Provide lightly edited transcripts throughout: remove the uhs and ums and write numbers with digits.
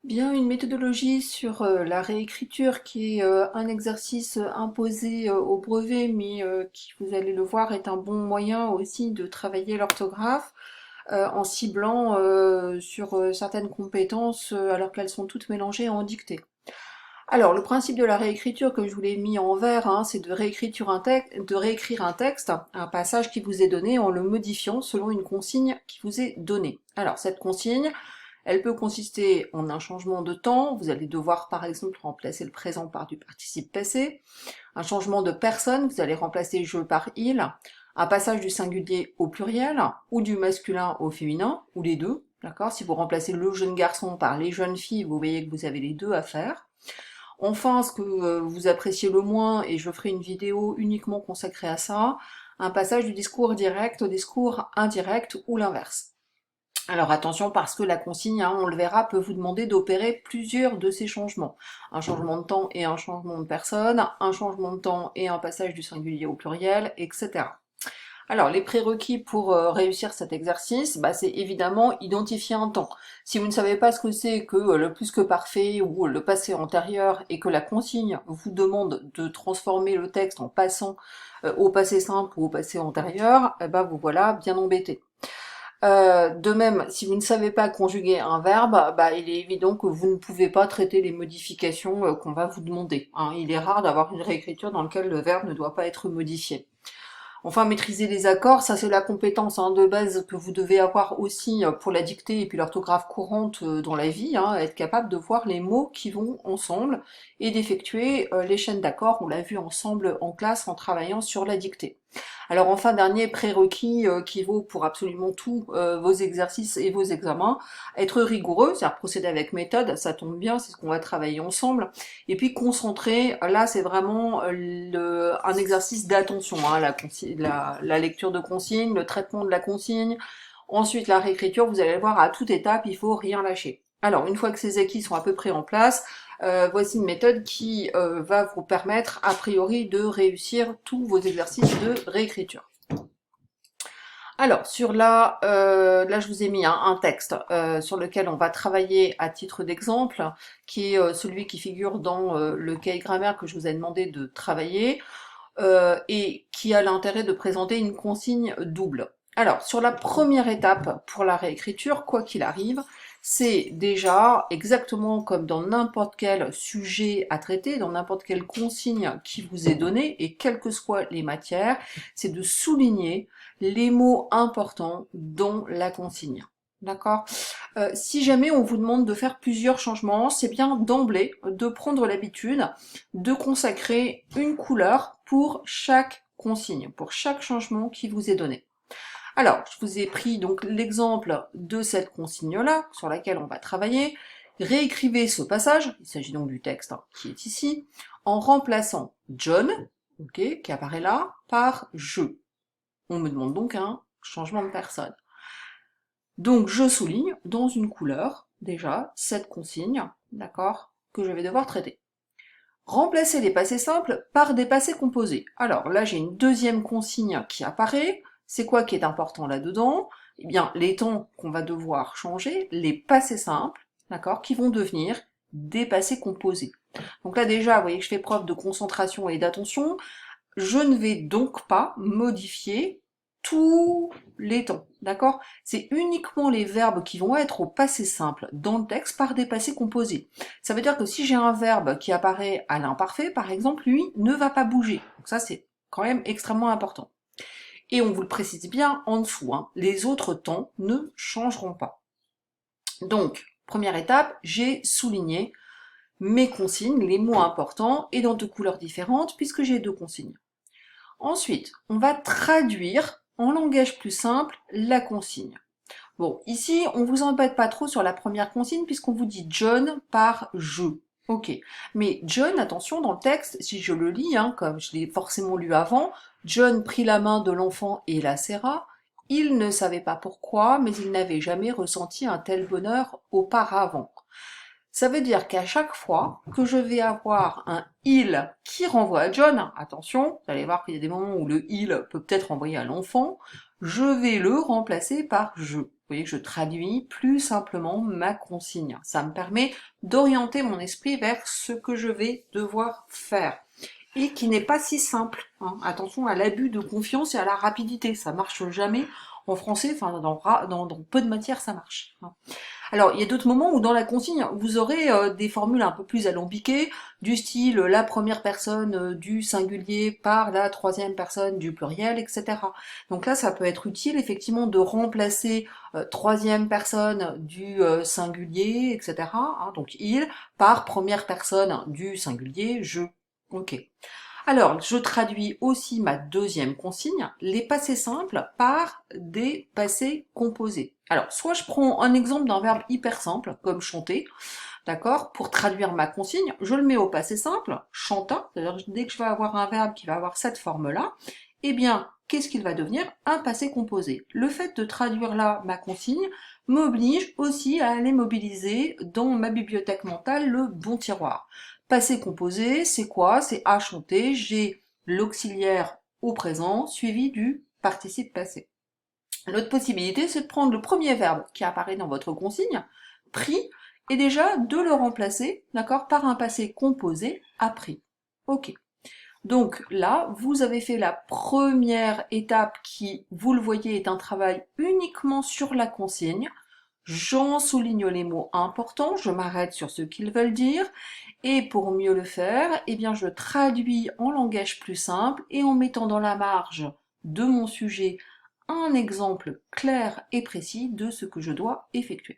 Bien, une méthodologie sur la réécriture qui est un exercice imposé au brevet, mais qui, vous allez le voir, est un bon moyen aussi de travailler l'orthographe en ciblant sur certaines compétences alors qu'elles sont toutes mélangées en dictée. Alors, le principe de la réécriture que je vous l'ai mis en vert, hein, c'est de réécrire un texte, un passage qui vous est donné en le modifiant selon une consigne qui vous est donnée. Alors, cette consigne, elle peut consister en un changement de temps, vous allez devoir par exemple remplacer le présent par du participe passé, un changement de personne, vous allez remplacer je par il, un passage du singulier au pluriel, ou du masculin au féminin, ou les deux, d'accord? Si vous remplacez le jeune garçon par les jeunes filles, vous voyez que vous avez les deux à faire. Enfin, ce que vous appréciez le moins, et je ferai une vidéo uniquement consacrée à ça, un passage du discours direct au discours indirect ou l'inverse. Alors attention parce que la consigne, hein, on le verra, peut vous demander d'opérer plusieurs de ces changements. Un changement de temps et un changement de personne, un changement de temps et un passage du singulier au pluriel, etc. Alors, les prérequis pour réussir cet exercice, bah, c'est évidemment identifier un temps. Si vous ne savez pas ce que c'est que le plus que parfait ou le passé antérieur et que la consigne vous demande de transformer le texte en passant au passé simple ou au passé antérieur, eh ben, vous voilà bien embêté. De même, si vous ne savez pas conjuguer un verbe, bah, il est évident que vous ne pouvez pas traiter les modifications qu'on va vous demander, hein. Il est rare d'avoir une réécriture dans laquelle le verbe ne doit pas être modifié. Enfin, maîtriser les accords, ça c'est la compétence de base que vous devez avoir aussi pour la dictée et puis l'orthographe courante dans la vie, hein, être capable de voir les mots qui vont ensemble et d'effectuer les chaînes d'accords, on l'a vu ensemble en classe en travaillant sur la dictée. Alors enfin, dernier prérequis qui vaut pour absolument tous vos exercices et vos examens, être rigoureux, c'est-à-dire procéder avec méthode, ça tombe bien, c'est ce qu'on va travailler ensemble, et puis concentré, là c'est vraiment un exercice d'attention, hein, la lecture de consigne, le traitement de la consigne, ensuite la réécriture, vous allez voir à toute étape, il faut rien lâcher. Alors une fois que ces acquis sont à peu près en place, voici une méthode qui va vous permettre a priori de réussir tous vos exercices de réécriture. Alors là je vous ai mis un texte sur lequel on va travailler à titre d'exemple, qui est celui qui figure dans le cahier grammaire que je vous ai demandé de travailler, et qui a l'intérêt de présenter une consigne double. Alors, sur la première étape pour la réécriture, quoi qu'il arrive, c'est déjà exactement comme dans n'importe quel sujet à traiter, dans n'importe quelle consigne qui vous est donnée, et quelles que soient les matières, c'est de souligner les mots importants dans la consigne. D'accord? Si jamais on vous demande de faire plusieurs changements, c'est bien d'emblée de prendre l'habitude de consacrer une couleur pour chaque consigne, pour chaque changement qui vous est donné. Alors, je vous ai pris donc l'exemple de cette consigne-là, sur laquelle on va travailler. Réécrivez ce passage, il s'agit donc du texte qui est ici, en remplaçant John, ok, qui apparaît là, par je. On me demande donc un changement de personne. Donc je souligne dans une couleur, déjà, cette consigne, d'accord, que je vais devoir traiter. Remplacer les passés simples par des passés composés. Alors là, j'ai une deuxième consigne qui apparaît. C'est quoi qui est important là-dedans? Eh bien, les temps qu'on va devoir changer, les passés simples, d'accord, qui vont devenir des passés composés. Donc là déjà, vous voyez que je fais preuve de concentration et d'attention. Je ne vais donc pas modifier tous les temps, d'accord? C'est uniquement les verbes qui vont être au passé simple dans le texte par des passés composés. Ça veut dire que si j'ai un verbe qui apparaît à l'imparfait, par exemple, lui ne va pas bouger. Donc ça, c'est quand même extrêmement important. Et on vous le précise bien en dessous, hein, les autres temps ne changeront pas. Donc, première étape, j'ai souligné mes consignes, les mots importants, et dans deux couleurs différentes, puisque j'ai deux consignes. Ensuite, on va traduire en langage plus simple la consigne. Bon, ici, on vous embête pas trop sur la première consigne puisqu'on vous dit John par je. Ok. Mais John, attention, dans le texte, si je le lis, hein, comme je l'ai forcément lu avant, John prit la main de l'enfant et la serra. Il ne savait pas pourquoi, mais il n'avait jamais ressenti un tel bonheur auparavant. Ça veut dire qu'à chaque fois que je vais avoir un il qui renvoie à John, attention, vous allez voir qu'il y a des moments où le il peut peut-être renvoyer à l'enfant, je vais le remplacer par je. voyez que je traduis plus simplement ma consigne. Ça me permet d'orienter mon esprit vers ce que je vais devoir faire. Et qui n'est pas si simple, hein. Attention à l'abus de confiance et à la rapidité. Ça marche jamais en français, enfin dans peu de matières ça marche, hein. Alors, il y a d'autres moments où dans la consigne, vous aurez des formules un peu plus alambiquées, du style la première personne du singulier par la troisième personne du pluriel, etc. Donc là, ça peut être utile effectivement de remplacer troisième personne du singulier, etc. hein, donc il, par première personne du singulier, je. Ok. Alors, je traduis aussi ma deuxième consigne, les passés simples, par des passés composés. Alors, soit je prends un exemple d'un verbe hyper simple, comme chanter, d'accord, pour traduire ma consigne, je le mets au passé simple, chanta, c'est-à-dire dès que je vais avoir un verbe qui va avoir cette forme-là, eh bien, qu'est-ce qu'il va devenir? Un passé composé. Le fait de traduire là ma consigne m'oblige aussi à aller mobiliser dans ma bibliothèque mentale le bon tiroir. Passé composé, c'est quoi? C'est à chanter, j'ai l'auxiliaire au présent suivi du participe passé. L'autre possibilité, c'est de prendre le premier verbe qui apparaît dans votre consigne, pris, et déjà de le remplacer, d'accord, par un passé composé, appris. Ok. Donc là, vous avez fait la première étape qui, vous le voyez, est un travail uniquement sur la consigne. J'en souligne les mots importants, je m'arrête sur ce qu'ils veulent dire, et pour mieux le faire, eh bien je traduis en langage plus simple et en mettant dans la marge de mon sujet un exemple clair et précis de ce que je dois effectuer.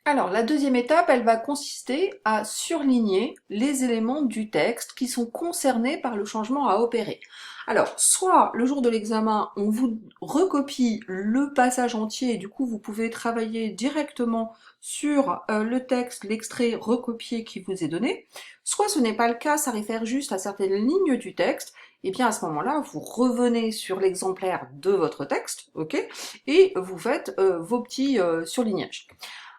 Alors, la deuxième étape, elle va consister à surligner les éléments du texte qui sont concernés par le changement à opérer. Alors, soit le jour de l'examen, on vous recopie le passage entier et du coup, vous pouvez travailler directement sur le texte, l'extrait recopié qui vous est donné, soit ce n'est pas le cas, ça réfère juste à certaines lignes du texte, et bien à ce moment-là, vous revenez sur l'exemplaire de votre texte, ok, et vous faites vos petits surlignages.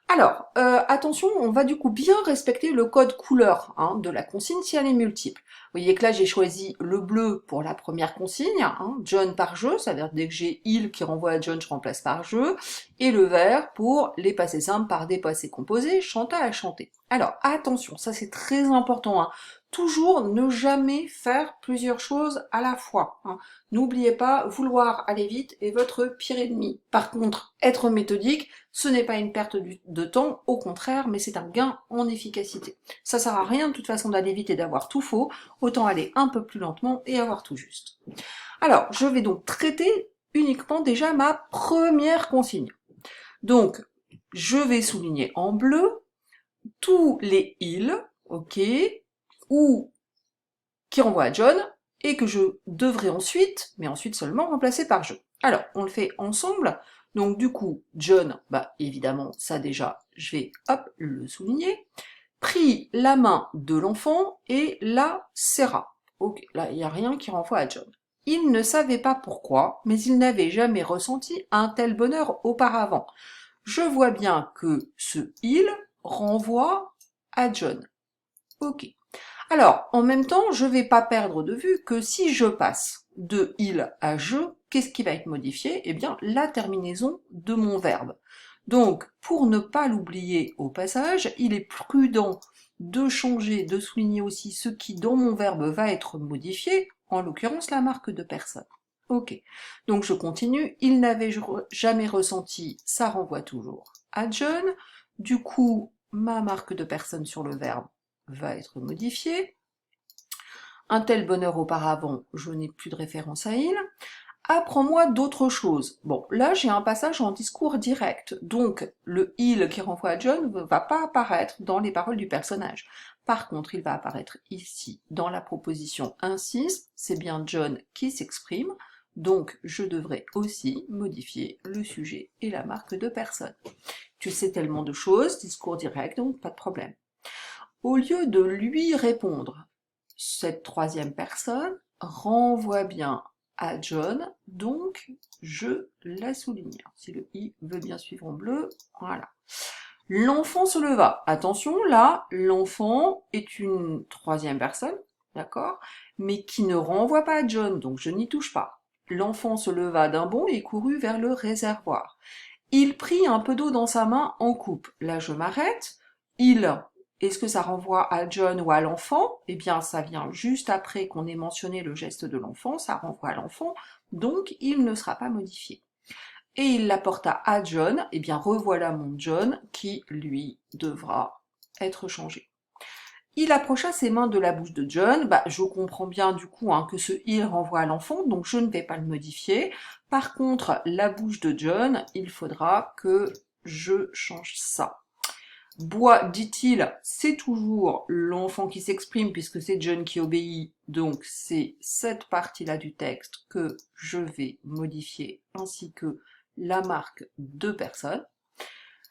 Alors, attention, on va du coup bien respecter le code couleur hein, de la consigne si elle est multiple. Vous voyez que là, j'ai choisi le bleu pour la première consigne, hein, John par jeu, c'est-à-dire dès que j'ai il qui renvoie à John, je remplace par jeu, et le vert pour les passés simples par des passés composés, chanta à chanter. Alors, attention, ça c'est très important, hein. Toujours ne jamais faire plusieurs choses à la fois, hein. N'oubliez pas, vouloir aller vite est votre pire ennemi. Par contre, être méthodique, ce n'est pas une perte de temps, au contraire, mais c'est un gain en efficacité. Ça sert à rien de toute façon d'aller vite et d'avoir tout faux, autant aller un peu plus lentement et avoir tout juste. Alors, je vais donc traiter uniquement déjà ma première consigne. Donc, je vais souligner en bleu tous les ils, ok, ou qui renvoient à John, et que je devrais ensuite, mais ensuite seulement, remplacer par je. Alors, on le fait ensemble. Donc du coup, John, bah évidemment, ça déjà, je vais hop le souligner. Pris la main de l'enfant et la serra. Ok, là il n'y a rien qui renvoie à John. Il ne savait pas pourquoi, mais il n'avait jamais ressenti un tel bonheur auparavant. Je vois bien que ce il renvoie à John. Ok. Alors, en même temps, je ne vais pas perdre de vue que si je passe de il à je, qu'est-ce qui va être modifié? Eh bien, la terminaison de mon verbe. Donc, pour ne pas l'oublier au passage, il est prudent de changer, de souligner aussi ce qui dans mon verbe va être modifié, en l'occurrence la marque de personne. Ok, donc je continue, il n'avait jamais ressenti, ça renvoie toujours à John, du coup, ma marque de personne sur le verbe va être modifiée. Un tel bonheur auparavant, je n'ai plus de référence à il. Apprends-moi d'autres choses. Bon, là j'ai un passage en discours direct, donc le il qui renvoie à John ne va pas apparaître dans les paroles du personnage. Par contre, il va apparaître ici dans la proposition incise, c'est bien John qui s'exprime, donc je devrais aussi modifier le sujet et la marque de personne. Tu sais tellement de choses, discours direct, donc pas de problème. Au lieu de lui répondre, cette troisième personne renvoie bien à John, donc je la souligne. Si le i veut bien suivre en bleu, voilà. L'enfant se leva. Attention, là, l'enfant est une troisième personne, d'accord, mais qui ne renvoie pas à John, donc je n'y touche pas. L'enfant se leva d'un bond et courut vers le réservoir. Il prit un peu d'eau dans sa main en coupe. Là, je m'arrête. Il, est-ce que ça renvoie à John ou à l'enfant? Eh bien, ça vient juste après qu'on ait mentionné le geste de l'enfant, ça renvoie à l'enfant, donc il ne sera pas modifié. Et il l'apporta à John, eh bien, revoilà mon John qui, lui, devra être changé. Il approcha ses mains de la bouche de John. Je comprends bien du coup que ce il renvoie à l'enfant, donc je ne vais pas le modifier. Par contre, la bouche de John, il faudra que je change ça. Bois, dit-il, c'est toujours l'enfant qui s'exprime puisque c'est John qui obéit, donc c'est cette partie-là du texte que je vais modifier ainsi que la marque de personne.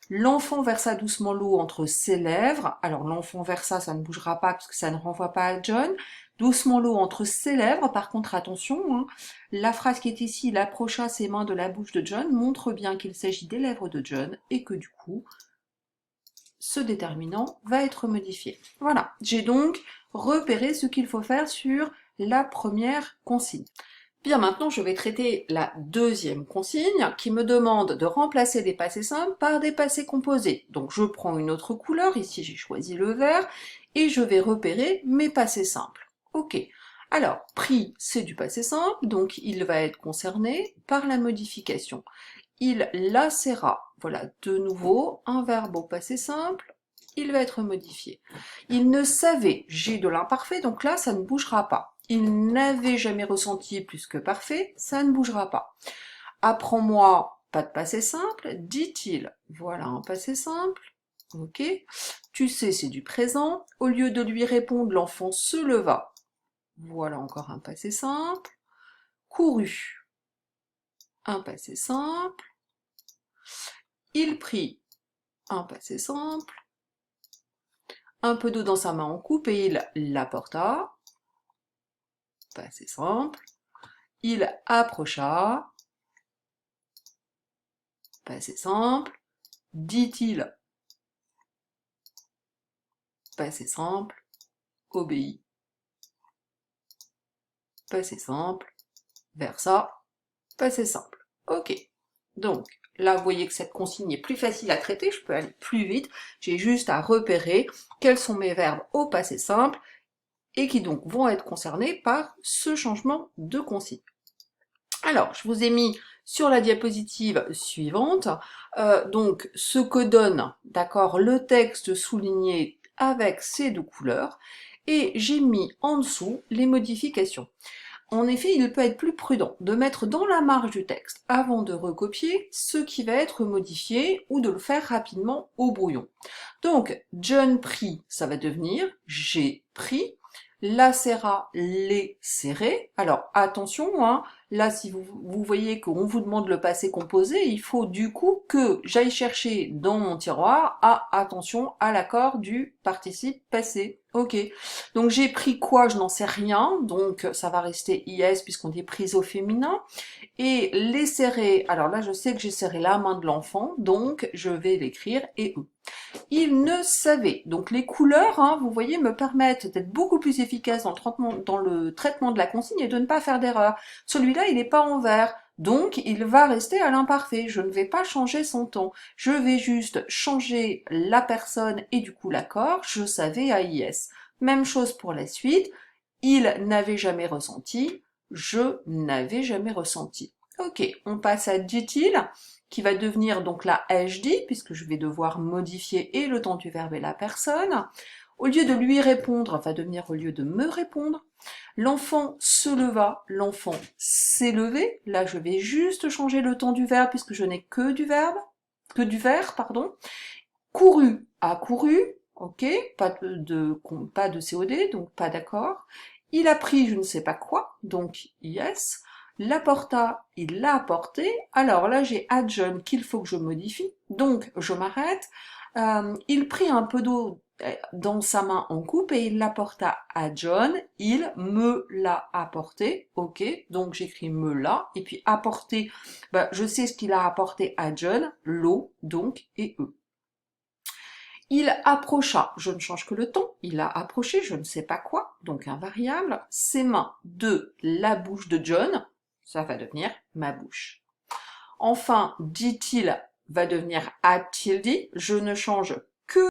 L'enfant versa doucement l'eau entre ses lèvres. Alors l'enfant versa, ça ne bougera pas parce que ça ne renvoie pas à John. Doucement l'eau entre ses lèvres. Par contre, attention, la phrase qui est ici, il approcha ses mains de la bouche de John, montre bien qu'il s'agit des lèvres de John et que du coup, ce déterminant va être modifié. Voilà, j'ai donc repéré ce qu'il faut faire sur la première consigne. Bien, maintenant, je vais traiter la deuxième consigne qui me demande de remplacer des passés simples par des passés composés. Donc, je prends une autre couleur, ici j'ai choisi le vert, et je vais repérer mes passés simples. Ok. Alors, pris, c'est du passé simple, donc il va être concerné par la modification. Il lacéra. Voilà, de nouveau, un verbe au passé simple, il va être modifié. Il ne savait, j'ai de l'imparfait, donc là, ça ne bougera pas. Il n'avait jamais ressenti plus que parfait, ça ne bougera pas. Apprends-moi, pas de passé simple, dit-il. Voilà un passé simple, ok. Tu sais, c'est du présent. Au lieu de lui répondre, l'enfant se leva. Voilà encore un passé simple. Courut, un passé simple. Il prit, un passé simple. Un peu d'eau dans sa main en coupe et il l'apporta. Passé simple. Il approcha. Passé simple. Dit-il. Passé simple. Obéit. Passé simple. Versa. Passé simple. Ok. Donc, là, vous voyez que cette consigne est plus facile à traiter, je peux aller plus vite. J'ai juste à repérer quels sont mes verbes au passé simple et qui donc vont être concernés par ce changement de consigne. Alors, je vous ai mis sur la diapositive suivante, donc ce que donne, d'accord, le texte souligné avec ces deux couleurs, et j'ai mis en dessous les modifications. En effet, il peut être plus prudent de mettre dans la marge du texte, avant de recopier, ce qui va être modifié, ou de le faire rapidement au brouillon. Donc, John prit, ça va devenir j'ai pris, lacéra, les serré. Alors, attention, là, si vous voyez qu'on vous demande le passé composé, il faut du coup que j'aille chercher dans mon tiroir, attention à l'accord du participe passé. Ok, donc j'ai pris quoi, je n'en sais rien, donc ça va rester IS puisqu'on dit prise au féminin. Et les serrer, alors là je sais que j'ai serré la main de l'enfant, donc je vais l'écrire et eux. Il ne savait. Donc les couleurs, vous voyez, me permettent d'être beaucoup plus efficace dans le traitement de la consigne et de ne pas faire d'erreur. Celui-là, il n'est pas en vert. Donc, il va rester à l'imparfait. Je ne vais pas changer son ton. Je vais juste changer la personne et du coup l'accord. Je savais à IS. Même chose pour la suite. Il n'avait jamais ressenti. Je n'avais jamais ressenti. Ok, on passe à dit-il, qui va devenir donc la ai-je-dit, puisque je vais devoir modifier et le temps du verbe et la personne. Au lieu de lui répondre, va devenir au lieu de me répondre. L'enfant se leva, l'enfant s'est levé. Là, je vais juste changer le temps du verbe puisque je n'ai que du verbe, que du verbe, pardon. Couru a couru, ok, pas de COD, donc pas d'accord. Il a pris je ne sais pas quoi, donc yes. L'apporta, il l'a apporté. Alors là, j'ai à John qu'il faut que je modifie, donc je m'arrête. Il prit un peu d'eau dans sa main en coupe et il l'apporta à John. Il me l'a apporté, ok. Donc j'écris me l'a et puis apporter. Je sais ce qu'il a apporté à John, l'eau, donc et eux. Il approcha, je ne change que le temps, il a approché, je ne sais pas quoi, donc invariable, ses mains de la bouche de John, ça va devenir ma bouche. Enfin, dit-il, va devenir had tilde. Je ne change que